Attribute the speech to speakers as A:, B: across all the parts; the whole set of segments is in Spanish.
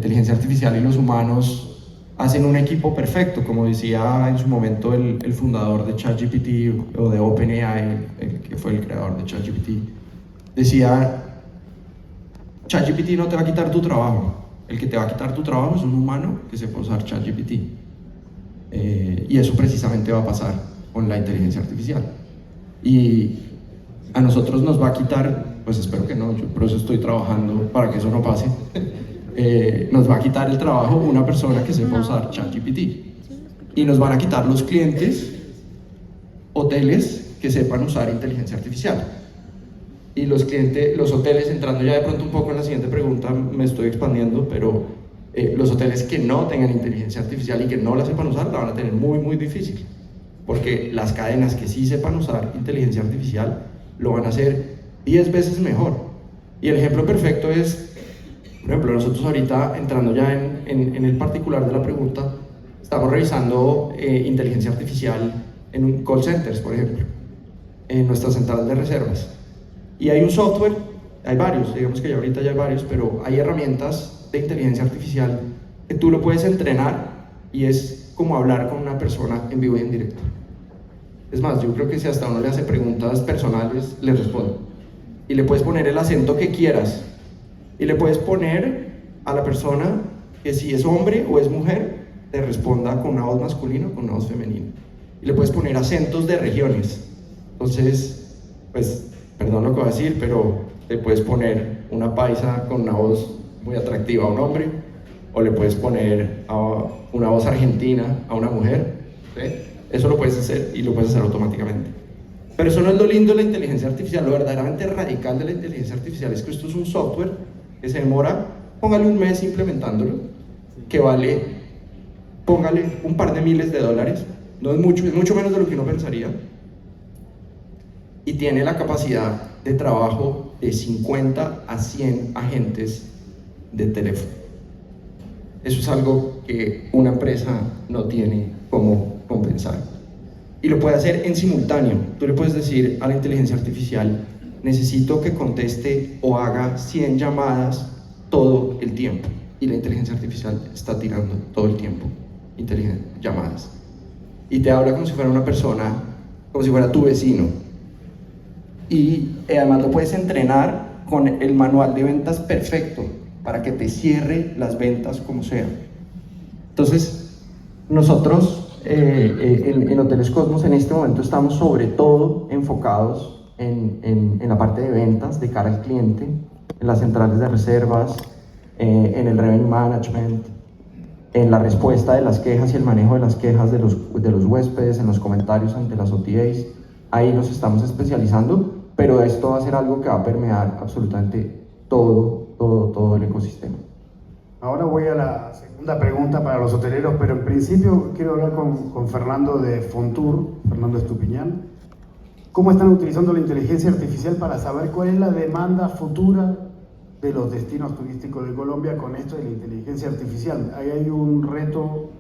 A: inteligencia artificial y los humanos hacen un equipo perfecto, como decía en su momento el fundador de ChatGPT o de OpenAI, el que fue el creador de ChatGPT, decía, ChatGPT no te va a quitar tu trabajo, el que te va a quitar tu trabajo es un humano que sepa usar ChatGPT. Y eso precisamente va a pasar con la inteligencia artificial. Y a nosotros nos va a quitar, pues espero que no, yo por eso estoy trabajando para que eso no pase, nos va a quitar el trabajo una persona que sepa usar ChatGPT. Y nos van a quitar los clientes, hoteles que sepan usar inteligencia artificial. Y los clientes, los hoteles, entrando ya de pronto un poco en la siguiente pregunta, me estoy expandiendo, pero los hoteles que no tengan inteligencia artificial y que no la sepan usar, la van a tener muy, muy difícil. Porque las cadenas que sí sepan usar inteligencia artificial lo van a hacer 10 veces mejor. Y el ejemplo perfecto es, por ejemplo, nosotros ahorita, entrando ya en el particular de la pregunta, estamos revisando inteligencia artificial en un call centers, por ejemplo, en nuestra central de reservas. Y hay un software, hay varios, digamos que ya ahorita ya hay varios, pero hay herramientas de inteligencia artificial que tú lo puedes entrenar y es como hablar con una persona en vivo y en directo. Es más, yo creo que si hasta uno le hace preguntas personales, le responde. Y le puedes poner el acento que quieras. Y le puedes poner a la persona que si es hombre o es mujer, te responda con una voz masculina o con una voz femenina. Y le puedes poner acentos de regiones. Entonces, pues, perdón lo que voy a decir, pero le puedes poner una paisa con una voz muy atractiva a un hombre, o le puedes poner una voz argentina a una mujer, ¿sí? Eso lo puedes hacer y lo puedes hacer automáticamente. Pero eso no es lo lindo de la inteligencia artificial. Lo verdaderamente radical de la inteligencia artificial es que esto es un software que se demora, póngale un mes implementándolo, que vale, póngale un par de miles de dólares, no es mucho menos de lo que uno pensaría, y tiene la capacidad de trabajo de 50 a 100 agentes de teléfono. Eso es algo que una empresa no tiene cómo compensar. Y lo puede hacer en simultáneo. Tú le puedes decir a la inteligencia artificial, necesito que conteste o haga 100 llamadas todo el tiempo. Y la inteligencia artificial está tirando todo el tiempo llamadas. Y te habla como si fuera una persona, como si fuera tu vecino. Y además lo puedes entrenar con el manual de ventas perfecto para que te cierre las ventas como sea. Entonces, nosotros en Hoteles Cosmos en este momento estamos sobre todo enfocados en la parte de ventas de cara al cliente, en las centrales de reservas, en el revenue management, en la respuesta de las quejas y el manejo de las quejas de los huéspedes, en los comentarios ante las OTAs. Ahí nos estamos especializando, pero esto va a ser algo que va a permear absolutamente todo el ecosistema.
B: Ahora voy a la segunda pregunta para los hoteleros, pero en principio quiero hablar con Fernando de Fontour, Fernando Estupiñán. ¿Cómo están utilizando la inteligencia artificial para saber cuál es la demanda futura de los destinos turísticos de Colombia con esto de la inteligencia artificial? Ahí hay un reto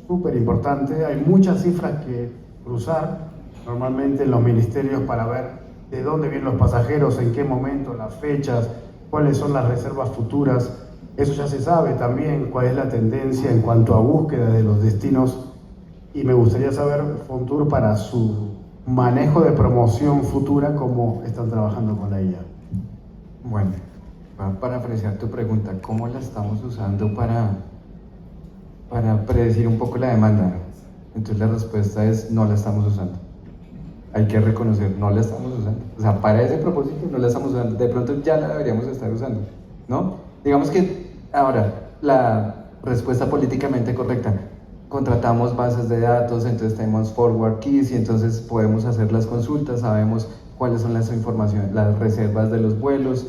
B: súper importante, hay muchas cifras que cruzar normalmente en los ministerios para ver de dónde vienen los pasajeros, en qué momento, las fechas, cuáles son las reservas futuras. Eso ya se sabe también, cuál es la tendencia en cuanto a búsqueda de los destinos. Y me gustaría saber, Fontour, para su manejo de promoción futura, cómo están trabajando con la IA.
C: Bueno, para parafrasear tu pregunta, ¿cómo la estamos usando para predecir un poco la demanda? Entonces la respuesta es, no la estamos usando. Hay que reconocer, no la estamos usando. O sea, para ese propósito no la estamos usando. De pronto ya la deberíamos estar usando, ¿no? Digamos que ahora, la respuesta políticamente correcta, contratamos bases de datos, entonces tenemos forward keys y entonces podemos hacer las consultas, sabemos cuáles son las informaciones, las reservas de los vuelos,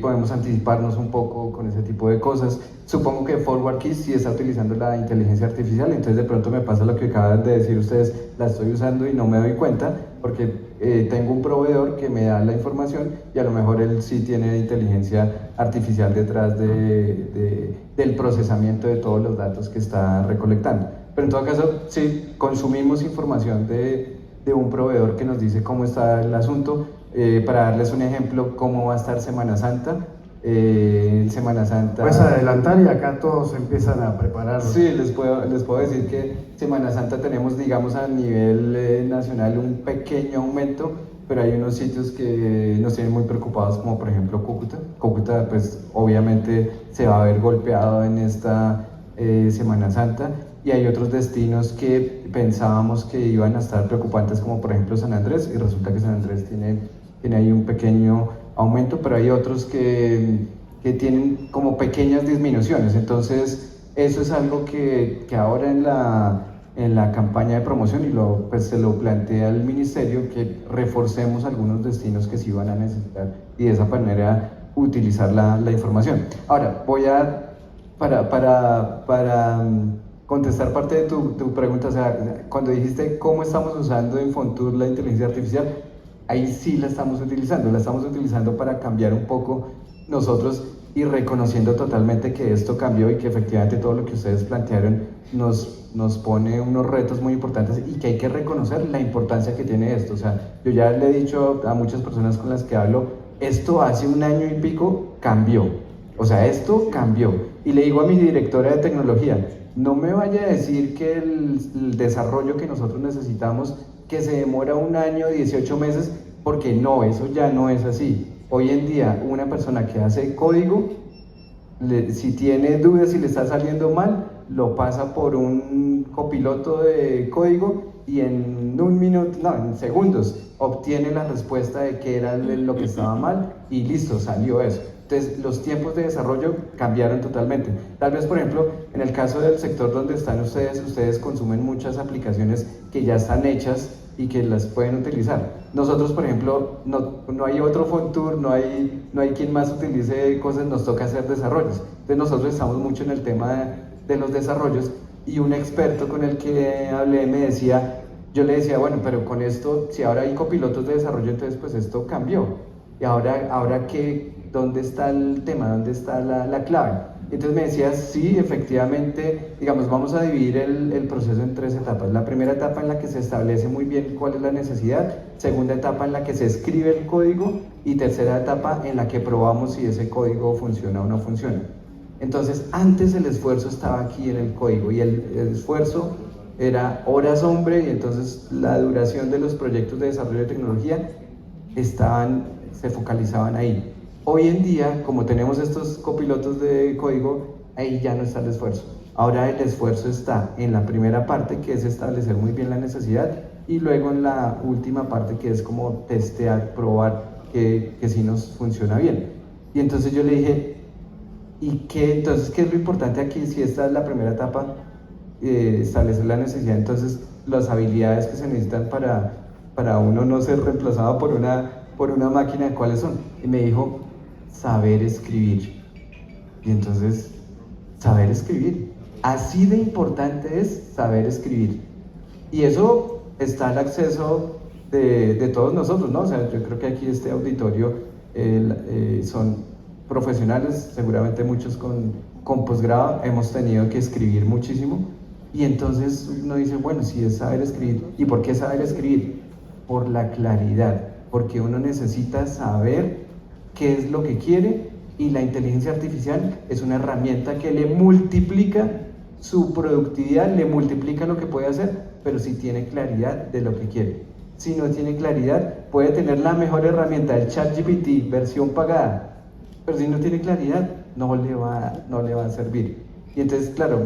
C: podemos anticiparnos un poco con ese tipo de cosas. Supongo que forward keys sí está utilizando la inteligencia artificial, entonces de pronto me pasa lo que acaban de decir ustedes, la estoy usando y no me doy cuenta porque tengo un proveedor que me da la información y a lo mejor él sí tiene inteligencia artificial detrás del procesamiento de todos los datos que está recolectando. Pero en todo caso, sí consumimos información de un proveedor que nos dice cómo está el asunto. Para darles un ejemplo, cómo va a estar Semana Santa, En Semana Santa.
B: Puedes adelantar y acá todos empiezan a preparar.
C: Sí, les puedo decir que Semana Santa tenemos, digamos, a nivel nacional un pequeño aumento, pero hay unos sitios que nos tienen muy preocupados, como por ejemplo Cúcuta. Cúcuta, pues obviamente se va a ver golpeado en esta Semana Santa, y hay otros destinos que pensábamos que iban a estar preocupantes, como por ejemplo San Andrés, y resulta que San Andrés tiene ahí un pequeño aumento, pero hay otros que tienen como pequeñas disminuciones. Entonces eso es algo que ahora en la campaña de promoción, y pues se lo plantea al ministerio, que reforcemos algunos destinos que sí van a necesitar, y de esa manera utilizar la información. Ahora voy para contestar parte de tu pregunta. O sea, cuando dijiste cómo estamos usando en Fontur la inteligencia artificial, ahí sí la estamos utilizando para cambiar un poco nosotros, y reconociendo totalmente que esto cambió y que efectivamente todo lo que ustedes plantearon nos pone unos retos muy importantes, y que hay que reconocer la importancia que tiene esto. O sea, yo ya le he dicho a muchas personas con las que hablo, esto hace un año y pico cambió. O sea, esto cambió. Y le digo a mi directora de tecnología, no me vaya a decir que el desarrollo que nosotros necesitamos, que se demora un año, 18 meses, porque no, eso ya no es así. Hoy en día, una persona que hace código, si tiene dudas, si le está saliendo mal, lo pasa por un copiloto de código, y en en segundos, obtiene la respuesta de qué era lo que estaba mal, y listo, salió eso. Entonces, los tiempos de desarrollo cambiaron totalmente. Tal vez, por ejemplo, en el caso del sector donde están ustedes consumen muchas aplicaciones que ya están hechas y que las pueden utilizar. Nosotros, por ejemplo, no hay otro Fontur, no hay quien más utilice cosas, nos toca hacer desarrollos. Entonces, nosotros estamos mucho en el tema de los desarrollos, y un experto con el que hablé me decía, yo le decía, bueno, pero con esto, si ahora hay copilotos de desarrollo, entonces pues esto cambió. Y ahora ¿qué? ¿Dónde está el tema? ¿Dónde está la clave? Entonces me decía, sí, efectivamente, digamos, vamos a dividir el proceso en 3 etapas. La primera etapa en la que se establece muy bien cuál es la necesidad, segunda etapa en la que se escribe el código, y tercera etapa en la que probamos si ese código funciona o no funciona. Entonces, antes el esfuerzo estaba aquí en el código, y el esfuerzo era horas hombre, y entonces la duración de los proyectos de desarrollo de tecnología se focalizaban ahí. Hoy en día, como tenemos estos copilotos de código, ahí ya no está el esfuerzo. Ahora el esfuerzo está en la primera parte, que es establecer muy bien la necesidad, y luego en la última parte, que es como testear, probar que sí nos funciona bien. Y entonces yo le dije, entonces, ¿qué es lo importante aquí? Si esta es la primera etapa, establecer la necesidad, entonces las habilidades que se necesitan para uno no ser reemplazado por una máquina, ¿cuáles son? Y me dijo, saber escribir. Y entonces, saber escribir, así de importante es saber escribir. Y eso está al acceso de todos nosotros, ¿no? O sea, yo creo que aquí este auditorio son profesionales, seguramente muchos con posgrado, hemos tenido que escribir muchísimo, y entonces uno dice, bueno, si es saber escribir. ¿Y por qué saber escribir? Por la claridad, porque uno necesita saber qué es lo que quiere, y la inteligencia artificial es una herramienta que le multiplica su productividad, le multiplica lo que puede hacer, pero si tiene claridad de lo que quiere. Si no tiene claridad, puede tener la mejor herramienta, el ChatGPT, versión pagada, pero si no tiene claridad, no le va a servir. Y entonces, claro,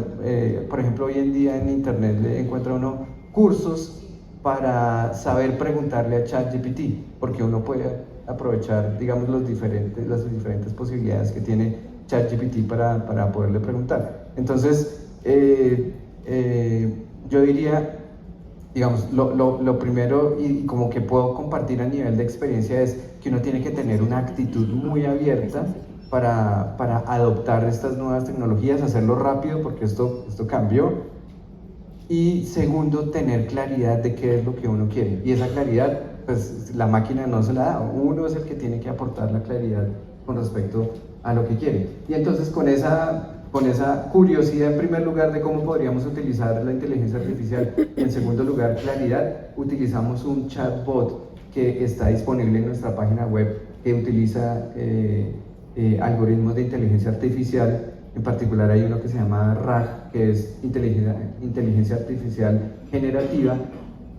C: por ejemplo, hoy en día en internet le encuentra uno cursos para saber preguntarle a ChatGPT, porque uno puede aprovechar, digamos, las diferentes posibilidades que tiene ChatGPT para poderle preguntar. Entonces, yo diría, digamos, lo primero, y como que puedo compartir a nivel de experiencia, es que uno tiene que tener una actitud muy abierta para adoptar estas nuevas tecnologías, hacerlo rápido, porque esto cambió. Y segundo, tener claridad de qué es lo que uno quiere. Y esa claridad, pues la máquina no se la da, uno es el que tiene que aportar la claridad con respecto a lo que quiere. Y entonces con esa curiosidad en primer lugar de cómo podríamos utilizar la inteligencia artificial, y en segundo lugar claridad, utilizamos un chatbot que está disponible en nuestra página web, que utiliza algoritmos de inteligencia artificial. En particular hay uno que se llama RAG, que es inteligencia artificial generativa,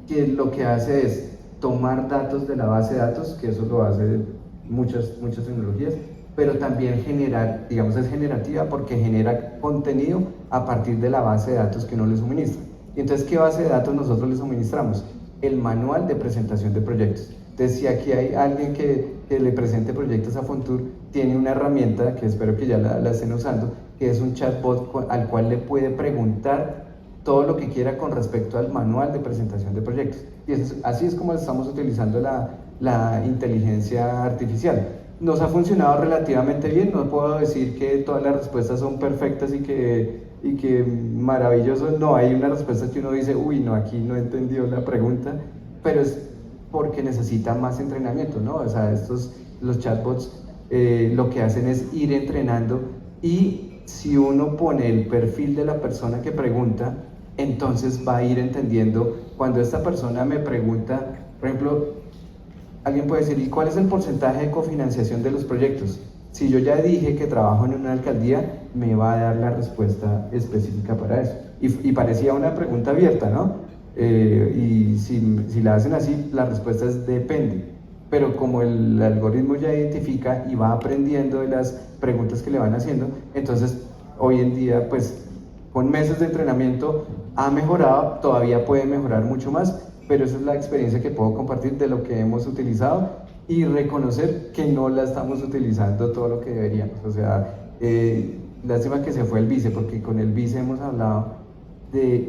C: que lo que hace es tomar datos de la base de datos, que eso lo hace muchas tecnologías, pero también generar, digamos, es generativa porque genera contenido a partir de la base de datos que uno le suministra. Y entonces, ¿qué base de datos nosotros le suministramos? El manual de presentación de proyectos. Entonces, si aquí hay alguien que le presente proyectos a Fontur, tiene una herramienta que espero que ya la estén usando, que es un chatbot al cual le puede preguntar todo lo que quiera con respecto al manual de presentación de proyectos. Y así es como estamos utilizando la inteligencia artificial. Nos ha funcionado relativamente bien, no puedo decir que todas las respuestas son perfectas y que maravilloso, no, hay una respuesta que uno dice, uy, no, aquí no entendió la pregunta, pero es porque necesita más entrenamiento, ¿no? O sea, los chatbots lo que hacen es ir entrenando, y si uno pone el perfil de la persona que pregunta, entonces va a ir entendiendo. Cuando esta persona me pregunta, por ejemplo, alguien puede decir, ¿y cuál es el porcentaje de cofinanciación de los proyectos? Si yo ya dije que trabajo en una alcaldía, me va a dar la respuesta específica para eso. Y parecía una pregunta abierta, ¿no? Y si la hacen así, la respuesta es depende. Pero como el algoritmo ya identifica y va aprendiendo de las preguntas que le van haciendo, entonces hoy en día, pues con meses de entrenamiento ha mejorado, todavía puede mejorar mucho más, pero esa es la experiencia que puedo compartir de lo que hemos utilizado y reconocer que no la estamos utilizando todo lo que deberíamos. O sea, lástima que se fue el vice, porque con el vice hemos hablado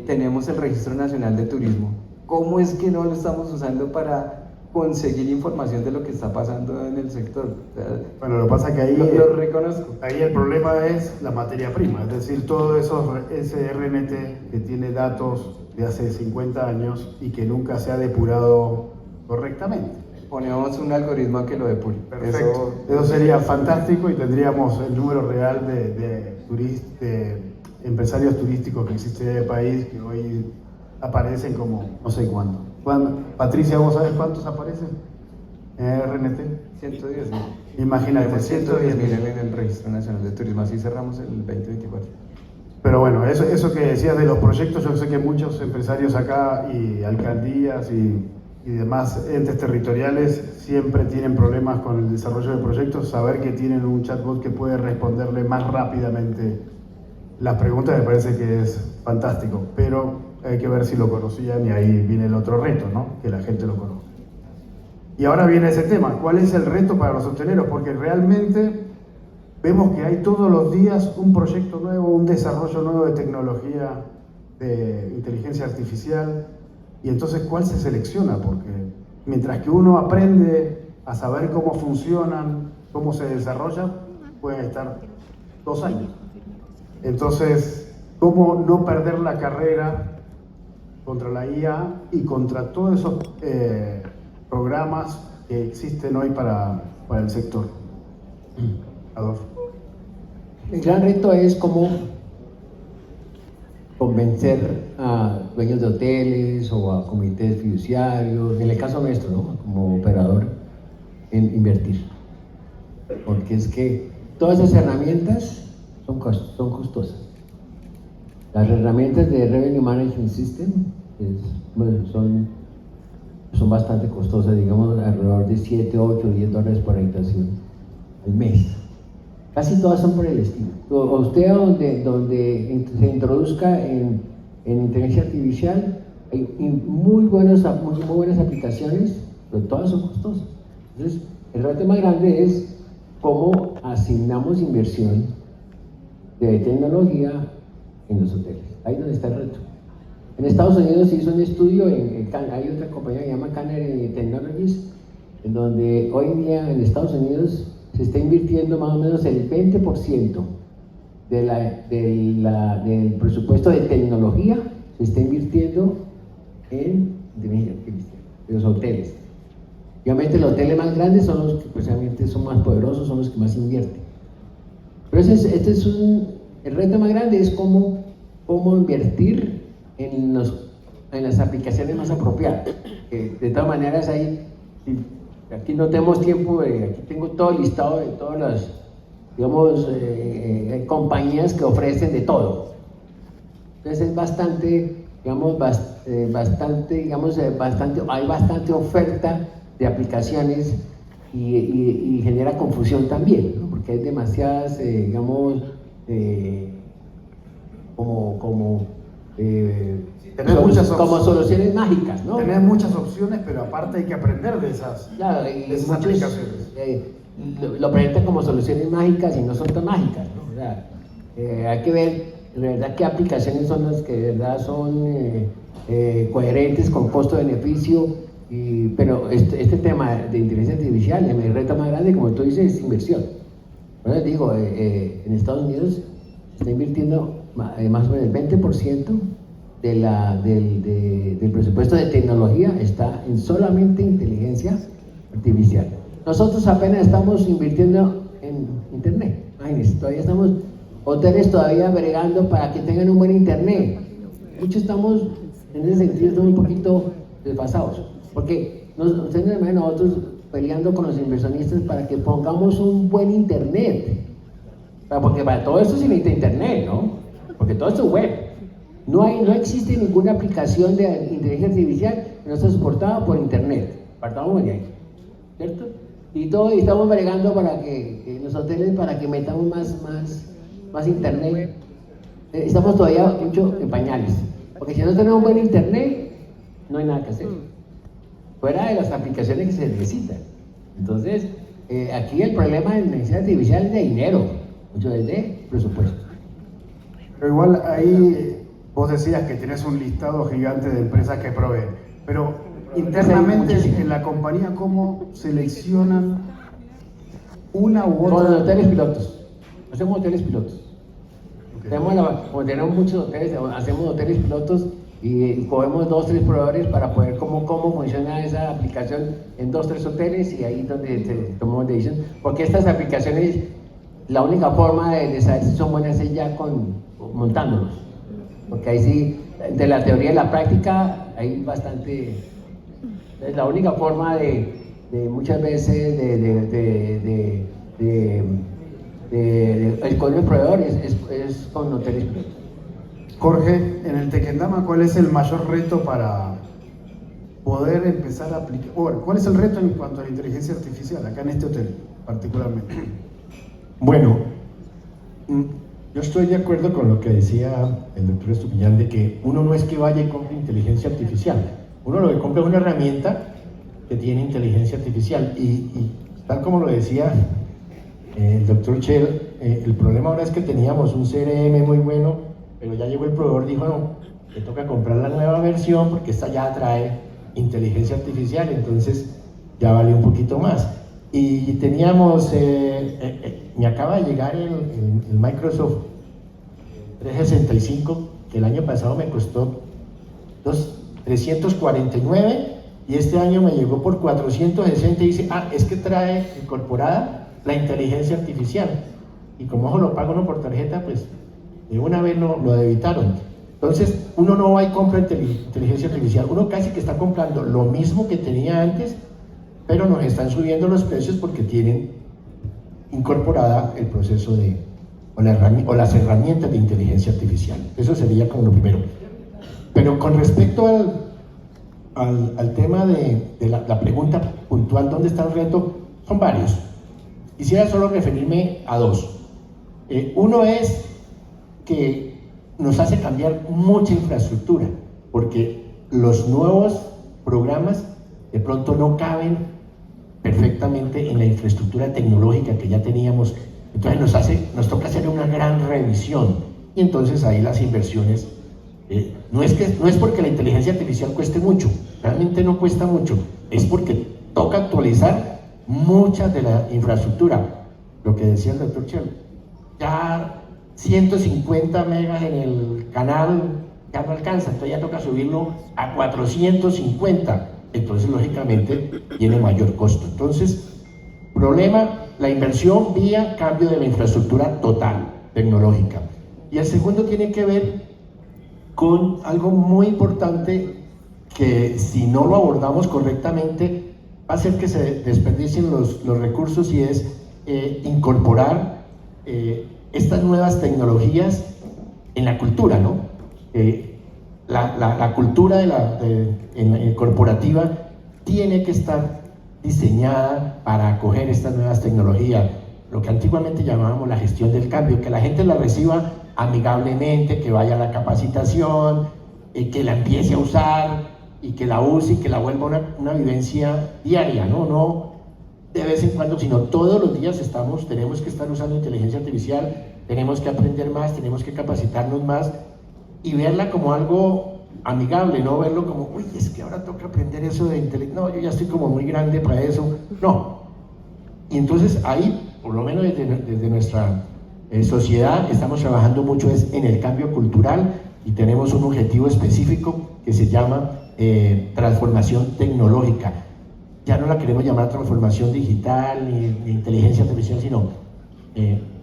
C: tenemos el Registro Nacional de Turismo. ¿Cómo es que no lo estamos usando para conseguir información de lo que está pasando en el sector? O sea,
B: bueno, lo que pasa es que ahí
C: lo reconozco.
B: Ahí el problema es la materia prima, es decir, todo ese RNT que tiene datos de hace 50 años y que nunca se ha depurado correctamente.
C: Ponemos un algoritmo que lo depure.
B: Perfecto. Eso sería fantástico y tendríamos el número real de empresarios turísticos que existen en el país, que hoy aparecen como no sé cuándo. Patricia, ¿vos sabés cuántos aparecen en RNT?
C: 110.000.
B: Imagínate,
C: 110.000 en el Registro Nacional de Turismo, así cerramos el 2024.
B: Pero bueno, eso que decías de los proyectos, yo sé que muchos empresarios acá y alcaldías y demás entes territoriales siempre tienen problemas con el desarrollo de proyectos. Saber que tienen un chatbot que puede responderle más rápidamente las preguntas me parece que es fantástico, pero hay que ver si lo conocían, y ahí viene el otro reto, ¿no? Que la gente lo conozca. Y ahora viene ese tema, ¿cuál es el reto para los hoteleros? Porque realmente vemos que hay todos los días un proyecto nuevo, un desarrollo nuevo de tecnología, de inteligencia artificial, y entonces ¿cuál se selecciona? Porque mientras que uno aprende a saber cómo funcionan, cómo se desarrollan, pueden estar 2 años. Entonces, ¿cómo no perder la carrera contra la IA y contra todos esos programas que existen hoy para el sector? Adolfo.
D: El gran reto es cómo convencer a dueños de hoteles o a comités fiduciarios, en el caso nuestro, ¿no? Como operador, en invertir. Porque es que todas esas herramientas son costosas. Las herramientas de Revenue Management System son bastante costosas, digamos alrededor de $7, $8, $10 por habitación al mes. Casi todas son por el estilo. Usted donde se introduzca en inteligencia artificial, hay muy buenas aplicaciones, pero todas son costosas. Entonces, el reto más grande es cómo asignamos inversión de tecnología en los hoteles. Ahí es donde está el reto. En Estados Unidos se hizo un estudio, hay otra compañía que se llama Canary Technologies, en donde hoy en día en Estados Unidos se está invirtiendo más o menos el 20% del presupuesto de tecnología, se está invirtiendo en los hoteles. Obviamente los hoteles más grandes son los que precisamente son más poderosos, son los que más invierten. Pero el reto más grande es cómo invertir en las aplicaciones más apropiadas. De todas maneras, aquí no tenemos tiempo, aquí tengo todo listado de todas digamos, compañías que ofrecen de todo. Entonces es bastante, digamos, hay bastante oferta de aplicaciones y genera confusión también, ¿no? Porque hay demasiadas, digamos, como soluciones mágicas, ¿no?
B: Tenés muchas opciones, pero aparte hay que aprender de esas,
D: Claro,
B: de esas aplicaciones.
D: Lo presentan como soluciones mágicas y no son tan mágicas, ¿no? O sea, hay que ver de verdad qué aplicaciones son las que de verdad son coherentes con costo-beneficio, pero este tema de inteligencia artificial, el reto más grande, como tú dices, es inversión. Bueno, digo, en Estados Unidos se está invirtiendo más o menos el 20% del presupuesto de tecnología está en solamente inteligencia artificial. Nosotros apenas estamos invirtiendo en internet, imagínense, todavía estamos, hoteles todavía bregando para que tengan un buen internet. Muchos estamos, en ese sentido, estamos un poquito desfasados, porque nosotros peleando con los inversionistas para que pongamos un buen internet, porque para todo esto se necesita internet, ¿no? Porque todo esto es web. No existe ninguna aplicación de inteligencia artificial que no esté soportada por internet. Partamos de ahí, ¿cierto? Y estamos bregando para que en los hoteles, para que metamos más internet. Estamos todavía mucho en pañales, porque si no tenemos buen internet, no hay nada que hacer. Fuera de las aplicaciones que se necesitan. Entonces, aquí el problema de la inteligencia artificial es de dinero, mucho es de presupuesto.
B: Pero igual ahí vos decías que tenés un listado gigante de empresas que proveen, pero internamente en la compañía, ¿cómo seleccionan una u otra?
D: Con hoteles pilotos. Hacemos hoteles pilotos. Okay. Como tenemos muchos hoteles, hacemos hoteles pilotos y cogemos 2 o 3 proveedores para poder cómo funciona esa aplicación en 2 o 3 hoteles, y ahí es donde tomamos decisión. Porque estas aplicaciones, la única forma de saber si son buenas es ya montándolos. Porque ahí sí, de la teoría y la práctica, hay bastante. Es la única forma de muchas veces el código de proveedor es con hoteles pilotos.
B: Jorge, en el Tequendama, ¿cuál es el mayor reto para poder empezar a aplicar? ¿Cuál es el reto en cuanto a la inteligencia artificial acá en este hotel particularmente?
E: Bueno, yo estoy de acuerdo con lo que decía el doctor Estupiñán, de que uno no es que vaya y compre inteligencia artificial, uno lo que compra es una herramienta que tiene inteligencia artificial, y tal como lo decía el doctor Chell, el problema ahora es que teníamos un CRM muy bueno, pero ya llegó el proveedor, dijo no, le toca comprar la nueva versión porque esta ya trae inteligencia artificial, entonces ya vale un poquito más. Y teníamos, me acaba de llegar el Microsoft 365, que el año pasado me costó 349, y este año me llegó por 460, y dice, es que trae incorporada la inteligencia artificial, y como ojo lo pago no por tarjeta, pues de una vez lo debitaron. Entonces uno no va y compra inteligencia artificial, uno casi que está comprando lo mismo que tenía antes, pero nos están subiendo los precios porque tienen incorporada el proceso o las herramientas de inteligencia artificial. Eso sería como lo primero. Pero con respecto al tema de la pregunta puntual, ¿dónde está el reto? Son varios. Quisiera solo referirme a 2. Uno es que nos hace cambiar mucha infraestructura, porque los nuevos programas de pronto no caben perfectamente en la infraestructura tecnológica que ya teníamos, entonces nos toca hacer una gran revisión, y entonces ahí las inversiones, no es porque la inteligencia artificial cueste mucho, realmente no cuesta mucho, es porque toca actualizar mucha de la infraestructura. Lo que decía el doctor Chell, ya 150 megas en el canal ya no alcanza, entonces ya toca subirlo a 450, entonces lógicamente tiene mayor costo. Entonces, problema, la inversión vía cambio de la infraestructura total, tecnológica. Y el segundo tiene que ver con algo muy importante que si no lo abordamos correctamente va a hacer que se desperdicien los recursos, y es incorporar estas nuevas tecnologías en la cultura, ¿no? La cultura corporativa tiene que estar diseñada para acoger estas nuevas tecnologías, lo que antiguamente llamábamos la gestión del cambio, que la gente la reciba amigablemente, que vaya a la capacitación, que la empiece a usar y que la use y que la vuelva una vivencia diaria, no de vez en cuando, sino todos los días tenemos que estar usando inteligencia artificial, tenemos que aprender más, tenemos que capacitarnos más y verla como algo amigable, no verlo como, uy, es que ahora toca aprender eso de inteligencia, no, yo ya estoy como muy grande para eso, no. Y entonces ahí, por lo menos desde nuestra sociedad, estamos trabajando mucho en el cambio cultural y tenemos un objetivo específico que se llama transformación tecnológica. Ya no la queremos llamar transformación digital ni inteligencia artificial, sino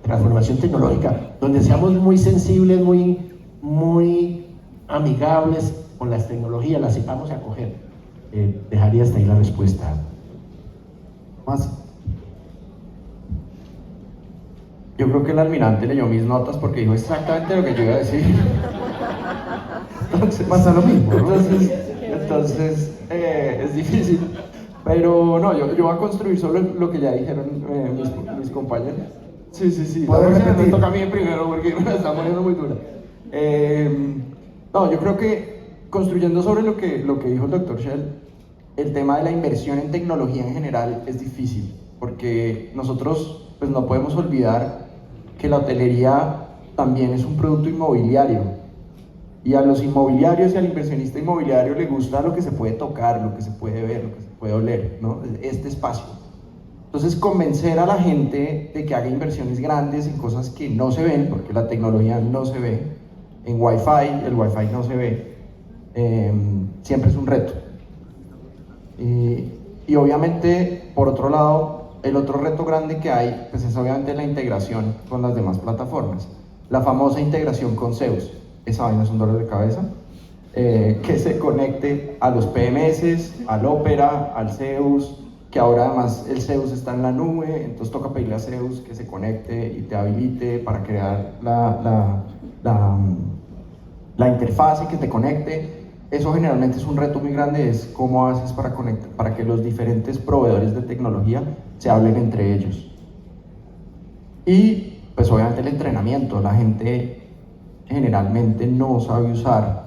E: transformación tecnológica, donde seamos muy sensibles, muy amigables con las tecnologías, las sepamos acoger. Dejaría hasta ahí la respuesta.
B: Más.
A: Yo creo que el almirante leyó mis notas porque dijo exactamente lo que yo iba a decir. Entonces,
B: Pasa lo mismo, ¿no?
A: Entonces es difícil. Pero no, yo voy a construir solo lo que ya dijeron mis compañeros. Sí.
B: ¿Puedes repetir?
A: Me toca a mí primero porque me está poniendo muy dura. No, yo creo que construyendo sobre lo que dijo el doctor Shell, el tema de la inversión en tecnología en general es difícil, porque nosotros pues no podemos olvidar que la hotelería también es un producto inmobiliario, y a los inmobiliarios y al inversionista inmobiliario le gusta lo que se puede tocar, lo que se puede ver, lo que se puede oler, ¿no? Este espacio. Entonces, convencer a la gente de que haga inversiones grandes en cosas que no se ven, porque la tecnología no se ve, en Wi-Fi, el Wi-Fi no se ve, siempre es un reto. Y obviamente, por otro lado, el otro reto grande que hay, pues es obviamente la integración con las demás plataformas. La famosa integración con Zeus, esa vaina es un dolor de cabeza, que se conecte a los PMS, al Opera, al Zeus, que ahora además el Zeus está en la nube, entonces toca pedirle a Zeus que se conecte y te habilite para crear la interfaz y que te conecte. Eso generalmente es un reto muy grande, es cómo haces para que los diferentes proveedores de tecnología se hablen entre ellos. Y pues obviamente el entrenamiento, la gente generalmente no sabe usar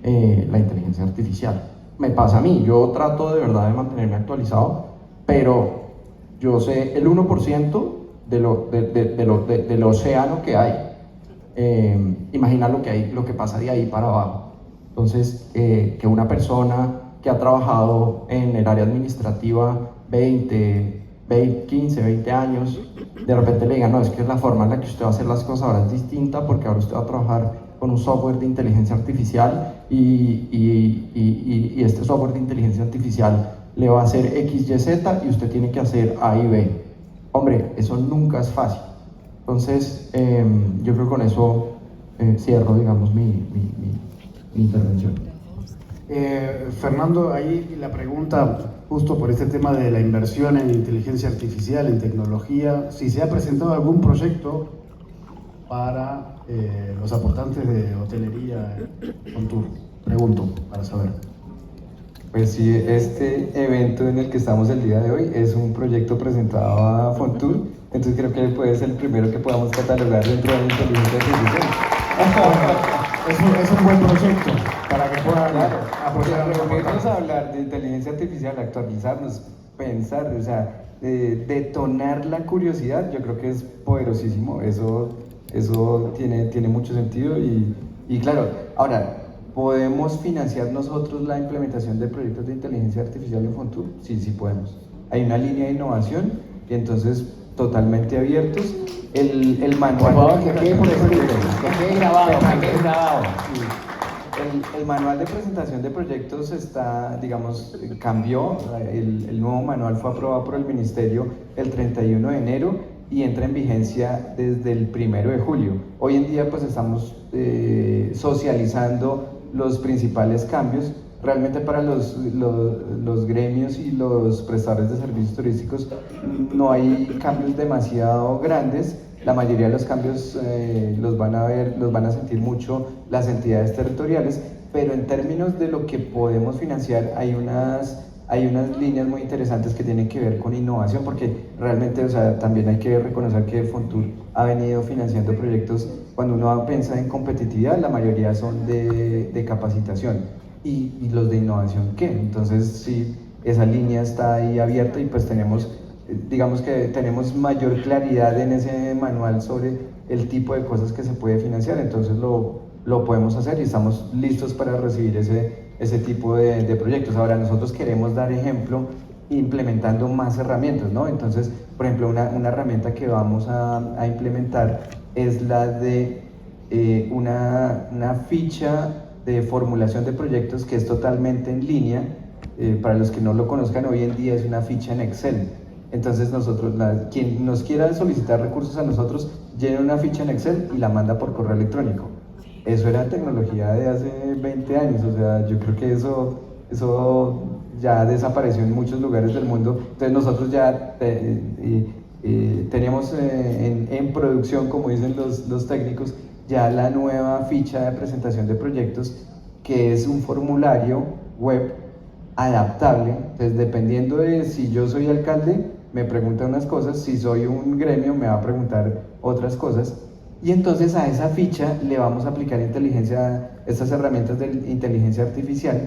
A: la inteligencia artificial. Me pasa a mí, yo trato de verdad de mantenerme actualizado, pero yo sé el 1% del océano que hay. Imagina lo que pasa de ahí para abajo. Entonces, que una persona que ha trabajado en el área administrativa 15, 20 años, de repente le digan, no, es que la forma en la que usted va a hacer las cosas ahora es distinta porque ahora usted va a trabajar con un software de inteligencia artificial y este software de inteligencia artificial le va a hacer X, Y, Z y usted tiene que hacer A y B. Hombre, eso nunca es fácil. Entonces, yo creo que con eso cierro, digamos, mi intervención.
B: Fernando, ahí la pregunta, justo por este tema de la inversión en inteligencia artificial, en tecnología, si se ha presentado algún proyecto para los aportantes de hotelería con tour. Pregunto, para saber.
C: Pues sí, este evento en el que estamos el día de hoy es un proyecto presentado a Fontour, entonces creo que puede ser el primero que podamos catalogar dentro de la inteligencia artificial.
B: Es un buen proyecto para que puedan apoyar.
C: Vamos a hablar de inteligencia artificial, actualizarnos, pensar, o sea, detonar la curiosidad, yo creo que es poderosísimo, eso tiene mucho sentido y claro, ahora, ¿podemos financiar nosotros la implementación de proyectos de inteligencia artificial en Fontour? Sí podemos. Hay una línea de innovación y entonces totalmente abiertos. El manual...
D: Por favor, que quede por escrito, que quede grabado.
C: Sí. El manual de presentación de proyectos cambió. El nuevo manual fue aprobado por el Ministerio el 31 de enero y entra en vigencia desde el 1 de julio. Hoy en día pues estamos socializando los principales cambios. Realmente para los gremios y los prestadores de servicios turísticos no hay cambios demasiado grandes, la mayoría de los cambios los van a sentir mucho las entidades territoriales, pero en términos de lo que podemos financiar hay unas líneas muy interesantes que tienen que ver con innovación, porque realmente, o sea, también hay que reconocer que Fontur ha venido financiando proyectos. Cuando uno piensa en competitividad, la mayoría son de capacitación, y los de innovación, ¿qué? Entonces, sí, esa línea está ahí abierta, y pues digamos que tenemos mayor claridad en ese manual sobre el tipo de cosas que se puede financiar, entonces lo podemos hacer y estamos listos para recibir ese tipo de proyectos. Ahora, nosotros queremos dar ejemplo implementando más herramientas, ¿no? Entonces, por ejemplo, una herramienta que vamos a implementar es la de una ficha de formulación de proyectos que es totalmente en línea. Para los que no lo conozcan, hoy en día es una ficha en Excel. Entonces nosotros, quien nos quiera solicitar recursos a nosotros, llena una ficha en Excel y la manda por correo electrónico. Eso era tecnología de hace 20 años, o sea, yo creo que eso ya desapareció en muchos lugares del mundo. Entonces nosotros ya teníamos en producción, como dicen los técnicos, ya la nueva ficha de presentación de proyectos, que es un formulario web adaptable. Entonces, dependiendo de si yo soy alcalde, me pregunta unas cosas, si soy un gremio, me va a preguntar otras cosas, y entonces a esa ficha le vamos a aplicar estas herramientas de inteligencia artificial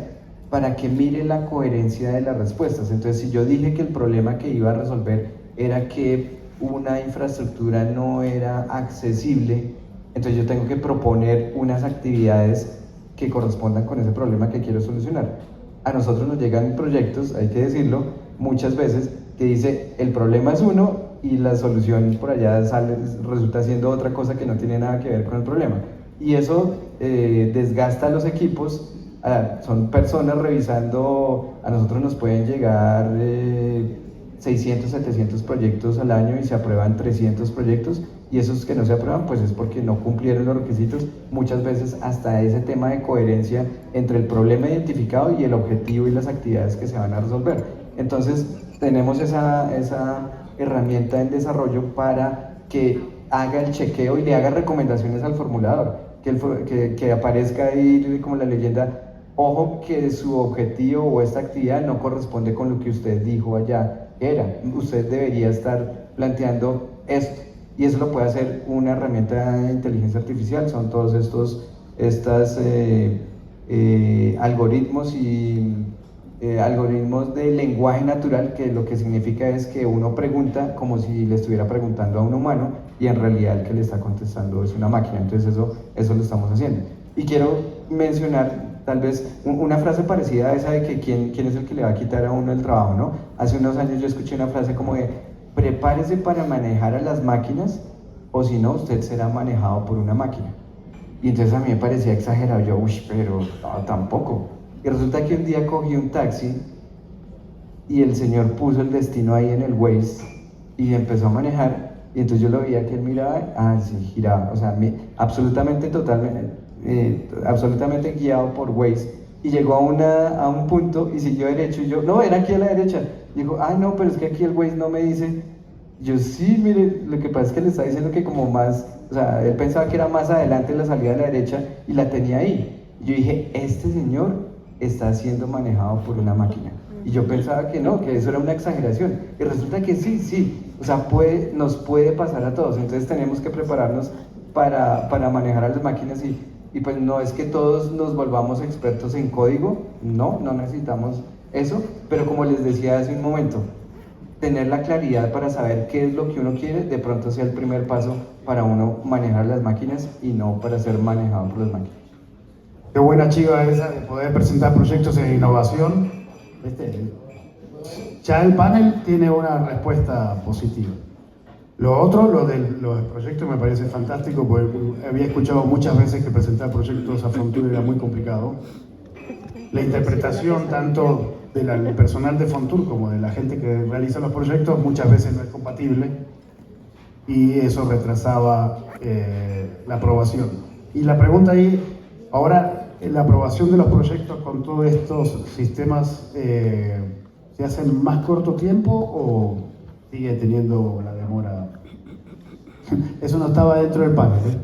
C: para que mire la coherencia de las respuestas. Entonces, si yo dije que el problema que iba a resolver era que una infraestructura no era accesible, entonces yo tengo que proponer unas actividades que correspondan con ese problema que quiero solucionar. A nosotros nos llegan proyectos, hay que decirlo, muchas veces, que dice el problema es uno y la solución por allá resulta siendo otra cosa que no tiene nada que ver con el problema. Y eso desgasta a los equipos. Son personas revisando, a nosotros nos pueden llegar 600, 700 proyectos al año y se aprueban 300 proyectos, y esos que no se aprueban pues es porque no cumplieron los requisitos, muchas veces hasta ese tema de coherencia entre el problema identificado y el objetivo y las actividades que se van a resolver. Entonces tenemos esa herramienta en desarrollo para que haga el chequeo y le haga recomendaciones al formulador, que aparezca ahí como la leyenda: ojo que su objetivo o esta actividad no corresponde con lo que usted dijo allá usted debería estar planteando esto. Y eso lo puede hacer una herramienta de inteligencia artificial. Son todos estos algoritmos algoritmos de lenguaje natural, que lo que significa es que uno pregunta como si le estuviera preguntando a un humano, y en realidad el que le está contestando es una máquina. Entonces eso lo estamos haciendo. Y quiero mencionar tal vez una frase parecida a esa de que quién es el que le va a quitar a uno el trabajo, ¿no? Hace unos años yo escuché una frase como de: prepárese para manejar a las máquinas, o si no, usted será manejado por una máquina. Y entonces a mí me parecía exagerado. Yo, pero no, tampoco. Y resulta que un día cogí un taxi y el señor puso el destino ahí en el Waze y empezó a manejar, y entonces yo lo veía que él miraba, sí, giraba, o sea, absolutamente guiado por Waze, y llegó a un punto y siguió derecho, y yo, no, era aquí a la derecha. Dijo, no, pero es que aquí el Waze no me dice. Yo, sí, mire, lo que pasa es que le está diciendo que como más, o sea, él pensaba que era más adelante la salida a la derecha y la tenía ahí. Yo dije, este señor está siendo manejado por una máquina. Y yo pensaba que no, que eso era una exageración. Y resulta que sí, o sea, nos puede pasar a todos. Entonces tenemos que prepararnos para manejar a las máquinas, y pues no es que todos nos volvamos expertos en código, no necesitamos eso, pero como les decía hace un momento, tener la claridad para saber qué es lo que uno quiere, de pronto sea el primer paso para uno manejar las máquinas y no para ser manejado por las máquinas.
B: Qué buena chiva esa de poder presentar proyectos de innovación. Ya el panel tiene una respuesta positiva. Lo otro, lo de los proyectos, me parece fantástico, porque había escuchado muchas veces que presentar proyectos a Fontur era muy complicado. La interpretación tanto del personal de Fontur como de la gente que realiza los proyectos muchas veces no es compatible, y eso retrasaba la aprobación. Y la pregunta ahí, ahora, la aprobación de los proyectos con todos estos sistemas, ¿se hace en más corto tiempo o sigue teniendo la demora? Eso no estaba dentro del panel.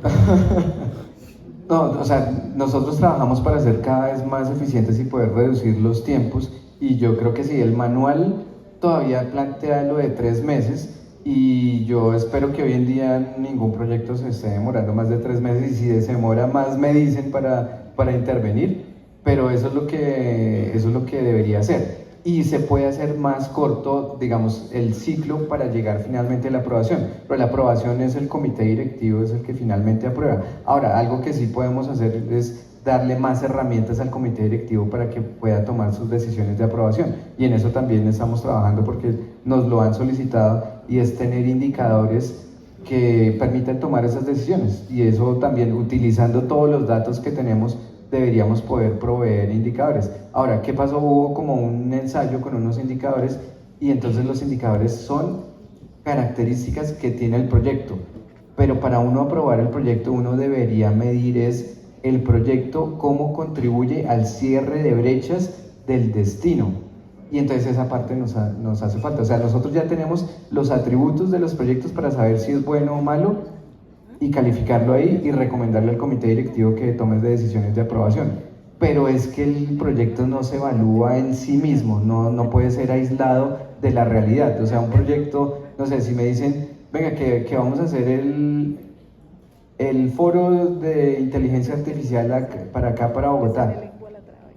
C: No, o sea, nosotros trabajamos para ser cada vez más eficientes y poder reducir los tiempos, y yo creo que sí, el manual todavía plantea lo de 3 meses, y yo espero que hoy en día ningún proyecto se esté demorando más de 3 meses, y si se demora más me dicen para intervenir, pero eso es lo que debería ser. Y se puede hacer más corto, digamos, el ciclo para llegar finalmente a la aprobación, pero la aprobación es el comité directivo, es el que finalmente aprueba. Ahora, algo que sí podemos hacer es darle más herramientas al comité directivo para que pueda tomar sus decisiones de aprobación, y en eso también estamos trabajando porque nos lo han solicitado, y es tener indicadores que permitan tomar esas decisiones, y eso también, utilizando todos los datos que tenemos, deberíamos poder proveer indicadores. Ahora, ¿qué pasó? Hubo como un ensayo con unos indicadores, y entonces los indicadores son características que tiene el proyecto, pero para uno aprobar el proyecto uno debería medir es el proyecto cómo contribuye al cierre de brechas del destino, y entonces esa parte nos hace falta. O sea, nosotros ya tenemos los atributos de los proyectos para saber si es bueno o malo, y calificarlo ahí y recomendarle al comité directivo que tome decisiones de aprobación. Pero es que el proyecto no se evalúa en sí mismo, no puede ser aislado de la realidad. O sea, un proyecto, no sé, si me dicen, venga, que vamos a hacer el foro de inteligencia artificial para Bogotá.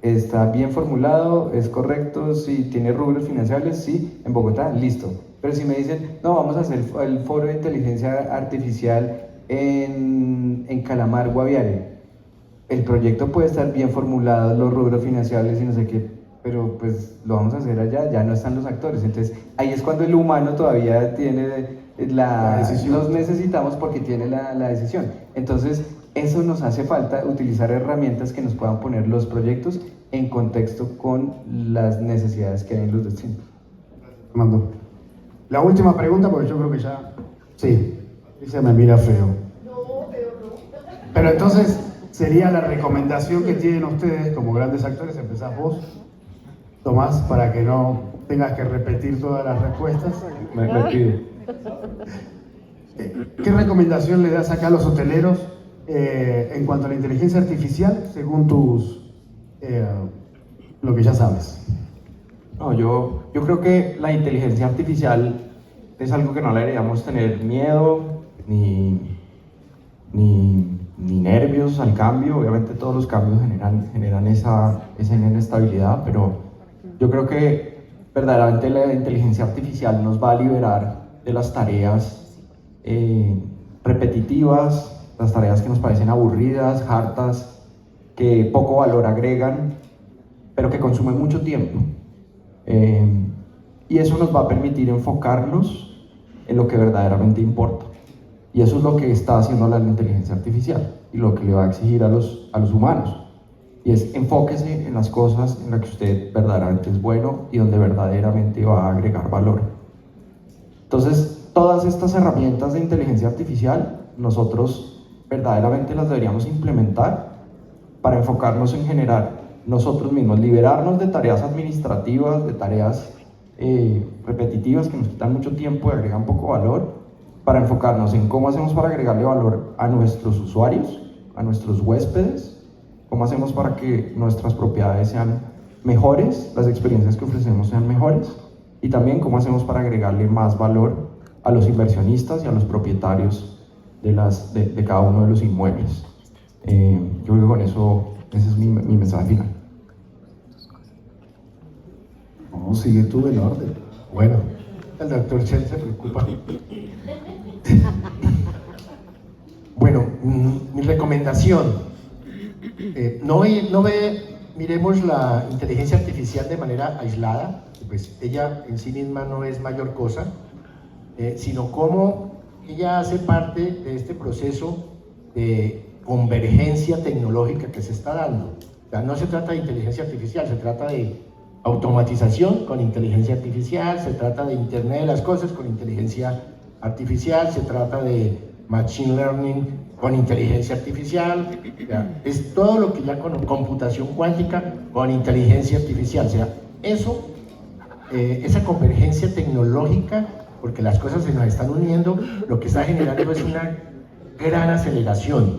C: Está bien formulado, es correcto, si tiene rubros financiables, sí, en Bogotá, listo. Pero si me dicen, no, vamos a hacer el foro de inteligencia artificial en Calamar, Guaviare, el proyecto puede estar bien formulado, los rubros financiables y no sé qué, pero pues lo vamos a hacer allá, ya no están los actores. Entonces ahí es cuando el humano todavía tiene la decisión. Los necesitamos porque tiene la decisión. Entonces eso nos hace falta, utilizar herramientas que nos puedan poner los proyectos en contexto con las necesidades que hay en los destinos.
B: Fernando. La última pregunta, porque yo creo que ya... Sí, Patricia me mira feo.
F: No, pero no.
B: Pero entonces sería la recomendación que tienen ustedes como grandes actores, empezás vos, Tomás, para que no tengas que repetir todas las respuestas.
C: Me pido.
B: ¿Qué recomendación le das acá a los hoteleros en cuanto a la inteligencia artificial, según lo que ya sabes?
A: No, yo creo que la inteligencia artificial es algo que no le deberíamos tener miedo ni nervios al cambio. Obviamente todos los cambios generan esa inestabilidad, pero yo creo que verdaderamente la inteligencia artificial nos va a liberar de las tareas repetitivas, las tareas que nos parecen aburridas, hartas, que poco valor agregan, pero que consumen mucho tiempo. Y eso nos va a permitir enfocarnos en lo que verdaderamente importa. Y eso es lo que está haciendo la inteligencia artificial y lo que le va a exigir a los humanos. Y es enfóquese en las cosas en las que usted verdaderamente es bueno y donde verdaderamente va a agregar valor. Entonces, todas estas herramientas de inteligencia artificial, nosotros verdaderamente las deberíamos implementar para enfocarnos en generar nosotros mismos, liberarnos de tareas administrativas, de tareas repetitivas que nos quitan mucho tiempo y agregan poco valor, para enfocarnos en cómo hacemos para agregarle valor a nuestros usuarios, a nuestros huéspedes, cómo hacemos para que nuestras propiedades sean mejores, las experiencias que ofrecemos sean mejores, y también cómo hacemos para agregarle más valor a los inversionistas y a los propietarios de cada uno de los inmuebles. Yo creo que con eso, ese es mi mensaje final.
B: No, sigue tú en orden. Bueno, el doctor Chen se preocupa.
E: Bueno, mi recomendación, miremos la inteligencia artificial de manera aislada, pues ella en sí misma no es mayor cosa, sino cómo ella hace parte de este proceso de convergencia tecnológica que se está dando. O sea, no se trata de inteligencia artificial, se trata de automatización con inteligencia artificial, se trata de Internet de las cosas con inteligencia artificial, se trata de machine learning con inteligencia artificial, o sea, es todo lo que ya con computación cuántica con inteligencia artificial. O sea, eso, esa convergencia tecnológica porque las cosas se nos están uniendo, lo que está generando es una gran aceleración.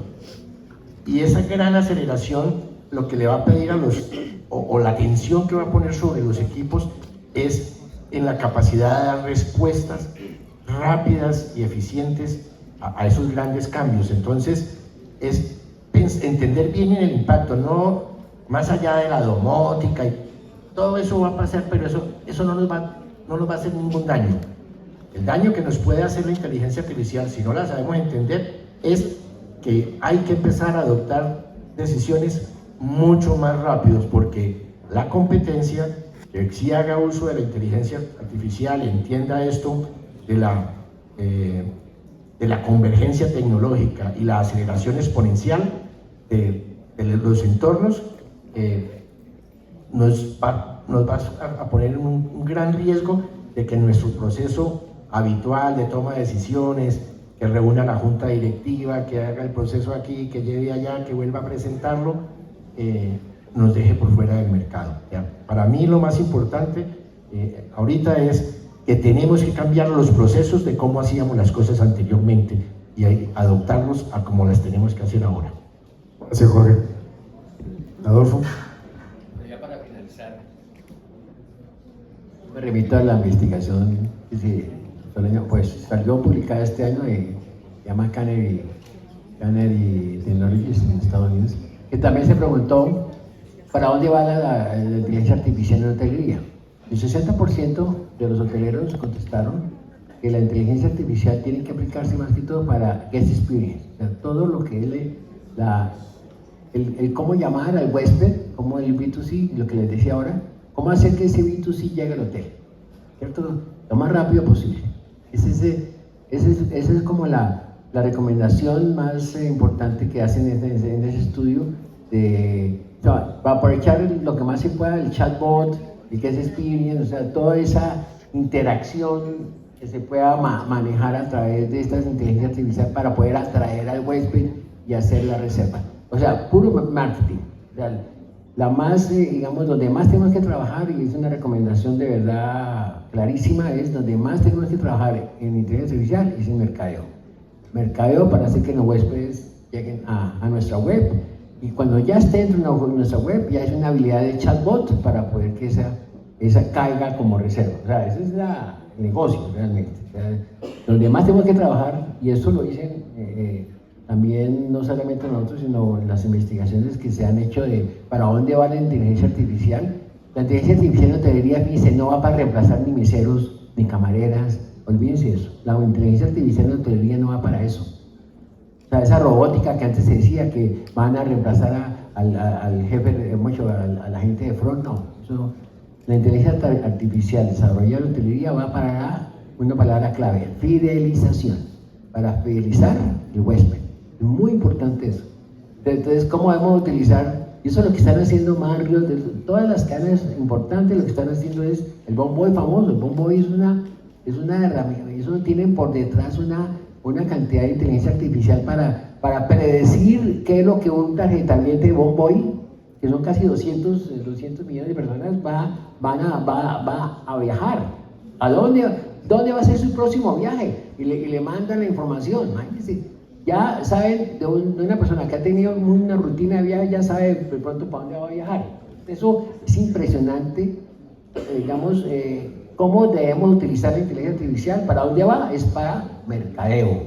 E: Y esa gran aceleración lo que le va a pedir a los, o la atención que va a poner sobre los equipos es en la capacidad de dar respuestas rápidas y eficientes a esos grandes cambios. Entonces, es entender bien el impacto, no más allá de la domótica, y todo eso va a pasar, pero eso no nos va a hacer ningún daño. El daño que nos puede hacer la inteligencia artificial, si no la sabemos entender, es que hay que empezar a adoptar decisiones mucho más rápidos, porque la competencia, que sí haga uso de la inteligencia artificial y entienda esto de la convergencia tecnológica y la aceleración exponencial de los entornos, nos va a poner un gran riesgo de que nuestro proceso habitual de toma de decisiones, que reúna la junta directiva, que haga el proceso aquí, que lleve allá, que vuelva a presentarlo, nos deje por fuera del mercado. ¿Ya? Para mí lo más importante ahorita es que tenemos que cambiar los procesos de cómo hacíamos las cosas anteriormente y adoptarlos a como las tenemos que hacer ahora.
B: Gracias, Jorge. Adolfo.
D: Ya para finalizar, me remito a la investigación que salió publicada este año, se llama Canary Technologies en Estados Unidos, que también se preguntó para dónde va la inteligencia artificial en la hotelería. El 60% de los hoteleros contestaron que la inteligencia artificial tiene que aplicarse más que todo para guest experience, o sea, todo lo que es el cómo llamar al huésped, como el B2C, lo que les decía ahora, cómo hacer que ese B2C llegue al hotel, ¿cierto? Lo más rápido posible. Esa es como la recomendación más importante que hacen en ese estudio, para aprovechar lo que más se pueda, el chatbot, el guest experience, o sea, toda esa interacción que se pueda manejar a través de estas inteligencias artificiales para poder atraer al huésped y hacer la reserva. O sea, puro marketing. O sea, la más, digamos, donde más tenemos que trabajar, y es una recomendación de verdad clarísima, es donde más tenemos que trabajar en inteligencia artificial, es en mercadeo. Mercadeo para hacer que los huéspedes lleguen a nuestra web, y cuando ya esté dentro de nuestra web, ya es una habilidad de chatbot para poder que esa caiga como reserva. O sea, ese es el negocio realmente. O sea, donde más tenemos que trabajar, y eso lo dicen también no solamente nosotros, sino en las investigaciones que se han hecho de para dónde va la inteligencia artificial. La inteligencia artificial en hotelería dice no va para reemplazar ni meseros ni camareras, olvídense eso. La inteligencia artificial en hotelería no va para eso. O sea, esa robótica que antes se decía que van a reemplazar al jefe, a la gente de front, no. Eso, la inteligencia artificial desarrollada en hotelería va para una palabra clave: fidelización, para fidelizar el huésped. Es muy importante eso. Entonces, ¿cómo debemos utilizar? Y eso es lo que están haciendo Marriott, todas las cadenas importantes, lo que están haciendo es el Bonvoy famoso. El Bonvoy es una herramienta, y eso tienen por detrás una cantidad de inteligencia artificial para predecir qué es lo que un tarjetamiento de Bonvoy, que son casi 200 millones de personas, va a viajar. ¿A dónde va a ser su próximo viaje? Y le mandan la información. Imagínense. Ya saben de una persona que ha tenido una rutina de viaje, ya sabe de pronto para dónde va a viajar. Eso es impresionante, digamos, cómo debemos utilizar la inteligencia artificial. ¿Para dónde va? Es para mercadeo.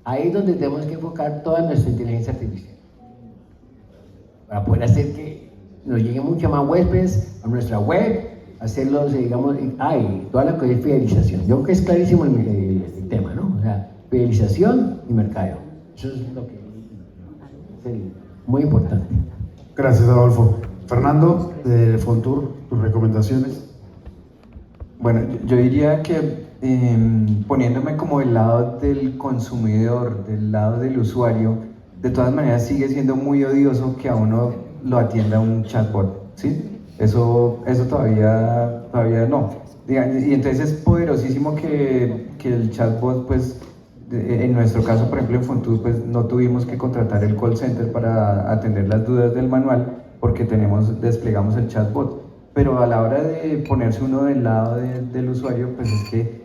D: Ahí es donde tenemos que enfocar toda nuestra inteligencia artificial, para poder hacer que nos lleguen mucho más huéspedes a nuestra web, hacerlos, digamos, toda la cosa de fidelización. Yo creo que es clarísimo el tema, ¿no? O sea, fidelización y mercadeo. Eso es lo que es muy importante.
B: Gracias, Adolfo. Fernando, de Fontur, tus recomendaciones.
C: Bueno, yo diría que poniéndome como del lado del consumidor, del lado del usuario, de todas maneras sigue siendo muy odioso que a uno lo atienda un chatbot, ¿sí? Eso todavía no. Y entonces es poderosísimo que el chatbot, pues, en nuestro caso, por ejemplo, en Fontur, pues no tuvimos que contratar el call center para atender las dudas del manual, porque desplegamos el chatbot. pero a la hora de ponerse uno del lado del usuario, pues es que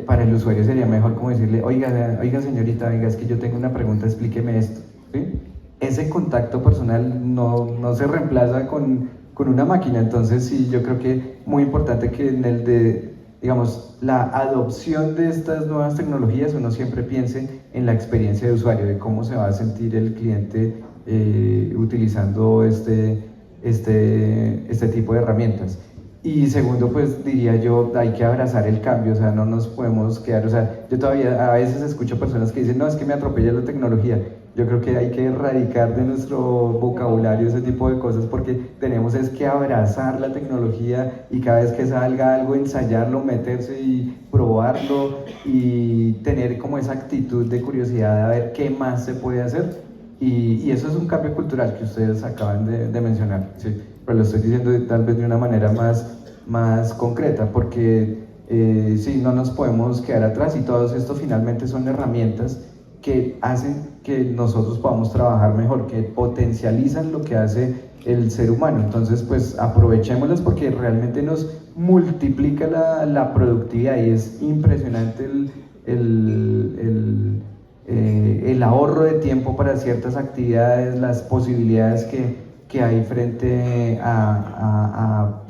C: para el usuario sería mejor como decirle, oiga señorita, venga, es que yo tengo una pregunta, explíqueme esto, ¿sí? Ese contacto personal no se reemplaza con una máquina. Entonces sí, yo creo que muy importante que en el de, digamos, la adopción de estas nuevas tecnologías uno siempre piense en la experiencia de usuario, de cómo se va a sentir el cliente utilizando este tipo de herramientas. Y segundo, pues diría yo, hay que abrazar el cambio, o sea, no nos podemos quedar, o sea, yo todavía a veces escucho personas que dicen, no, es que me atropella la tecnología. Yo creo que hay que erradicar de nuestro vocabulario ese tipo de cosas porque tenemos es que abrazar la tecnología y cada vez que salga algo, ensayarlo, meterse y probarlo y tener como esa actitud de curiosidad de a ver qué más se puede hacer. Y eso es un cambio cultural que ustedes acaban de mencionar, ¿sí? Pero lo estoy diciendo tal vez de una manera más concreta, porque sí, no nos podemos quedar atrás y todo esto finalmente son herramientas que hacen que nosotros podamos trabajar mejor, que potencializan lo que hace el ser humano. Entonces, pues aprovechémoslas porque realmente nos multiplica la productividad y es impresionante el ahorro de tiempo para ciertas actividades, las posibilidades que hay frente a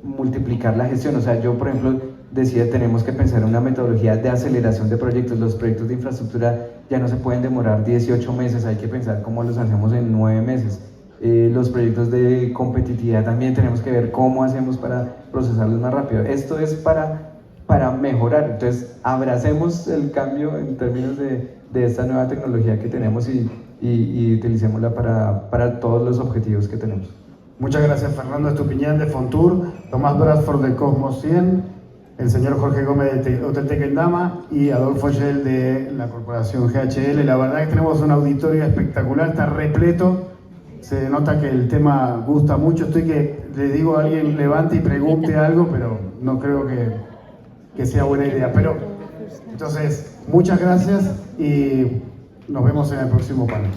C: multiplicar la gestión. O sea, yo por ejemplo decía, tenemos que pensar en una metodología de aceleración de proyectos. Los proyectos de infraestructura ya no se pueden demorar 18 meses, hay que pensar cómo los hacemos en 9 meses. Los proyectos de competitividad también tenemos que ver cómo hacemos para procesarlos más rápido. Esto es para mejorar, entonces abracemos el cambio en términos de esta nueva tecnología que tenemos y utilicémosla para todos los objetivos que tenemos.
B: Muchas gracias Fernando Estupiñán de Fontur, Tomás Bradford de Cosmos 100, el señor Jorge Gómez de Hotel Tequendama y Adolfo Shell de la corporación GHL. La verdad que tenemos un auditorio espectacular, está repleto, se nota que el tema gusta mucho. Estoy que le digo a alguien levante y pregunte algo, pero no creo que sea buena idea. Pero entonces, muchas gracias y nos vemos en el próximo panel.